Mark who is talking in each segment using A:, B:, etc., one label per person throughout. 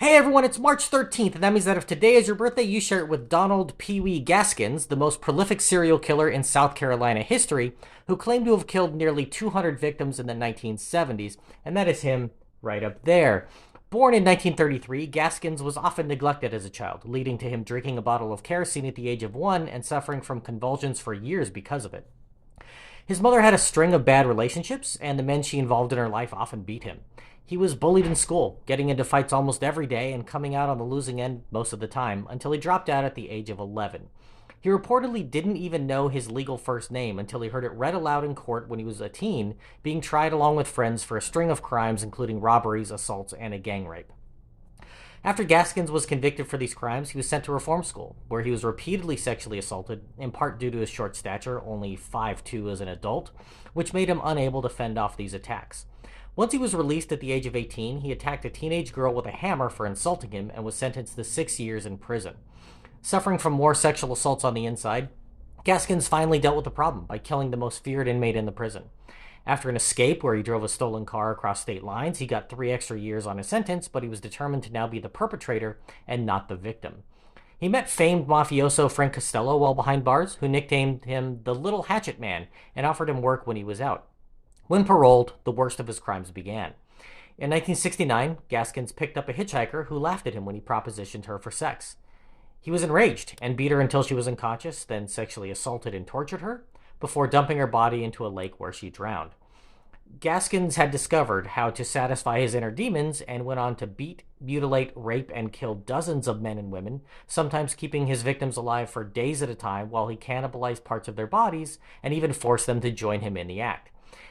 A: Hey everyone, it's March 13th, and that means that if today is your birthday, you share it with Donald Pee Wee Gaskins, the most prolific serial killer in South Carolina history, who claimed to have killed nearly 200 victims in the 1970s, and that is him right up there. Born in 1933, Gaskins was often neglected as a child, leading to him drinking a bottle of kerosene at the age of 1 and suffering from convulsions for years because of it. His mother had a string of bad relationships, and the men she involved in her life often beat him. He was bullied in school, getting into fights almost every day and coming out on the losing end most of the time, until he dropped out at the age of 11. He reportedly didn't even know his legal first name until he heard it read aloud in court when he was a teen, being tried along with friends for a string of crimes including robberies, assaults, and a gang rape. After Gaskins was convicted for these crimes, he was sent to reform school, where he was repeatedly sexually assaulted, in part due to his short stature, only 5'2" as an adult, which made him unable to fend off these attacks. Once he was released at the age of 18, he attacked a teenage girl with a hammer for insulting him and was sentenced to 6 years in prison. Suffering from more sexual assaults on the inside, Gaskins finally dealt with the problem by killing the most feared inmate in the prison. After an escape where he drove a stolen car across state lines, he got 3 extra years on his sentence, but he was determined to now be the perpetrator and not the victim. He met famed mafioso Frank Costello while behind bars, who nicknamed him the Little Hatchet Man and offered him work when he was out. When paroled, the worst of his crimes began. In 1969, Gaskins picked up a hitchhiker who laughed at him when he propositioned her for sex. He was enraged and beat her until she was unconscious, then sexually assaulted and tortured her, before dumping her body into a lake where she drowned. Gaskins had discovered how to satisfy his inner demons and went on to beat, mutilate, rape, and kill dozens of men and women, sometimes keeping his victims alive for days at a time while he cannibalized parts of their bodies and even forced them to join him in the act.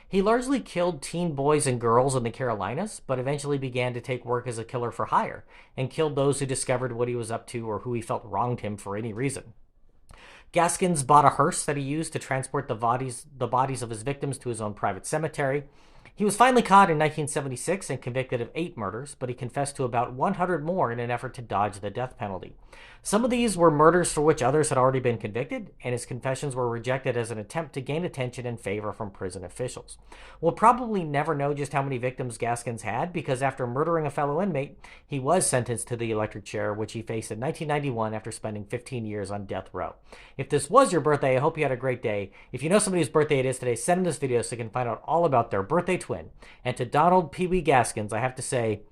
A: He largely killed teen boys and girls in the Carolinas, but eventually began to take work as a killer for hire and killed those who discovered what he was up to or who he felt wronged him for any reason. Gaskins bought a hearse that he used to transport the bodies of his victims to his own private cemetery. He was finally caught in 1976 and convicted of 8 murders, but he confessed to about 100 more in an effort to dodge the death penalty. Some of these were murders for which others had already been convicted, and his confessions were rejected as an attempt to gain attention and favor from prison officials. We'll probably never know just how many victims Gaskins had, because after murdering a fellow inmate, he was sentenced to the electric chair, which he faced in 1991 after spending 15 years on death row. If this was your birthday, I hope you had a great day. If you know somebody whose birthday it is today, send them this video so you can find out all about their birthday twin. And to Donald Pee Wee Gaskins, I have to say,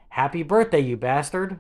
A: happy birthday, you bastard.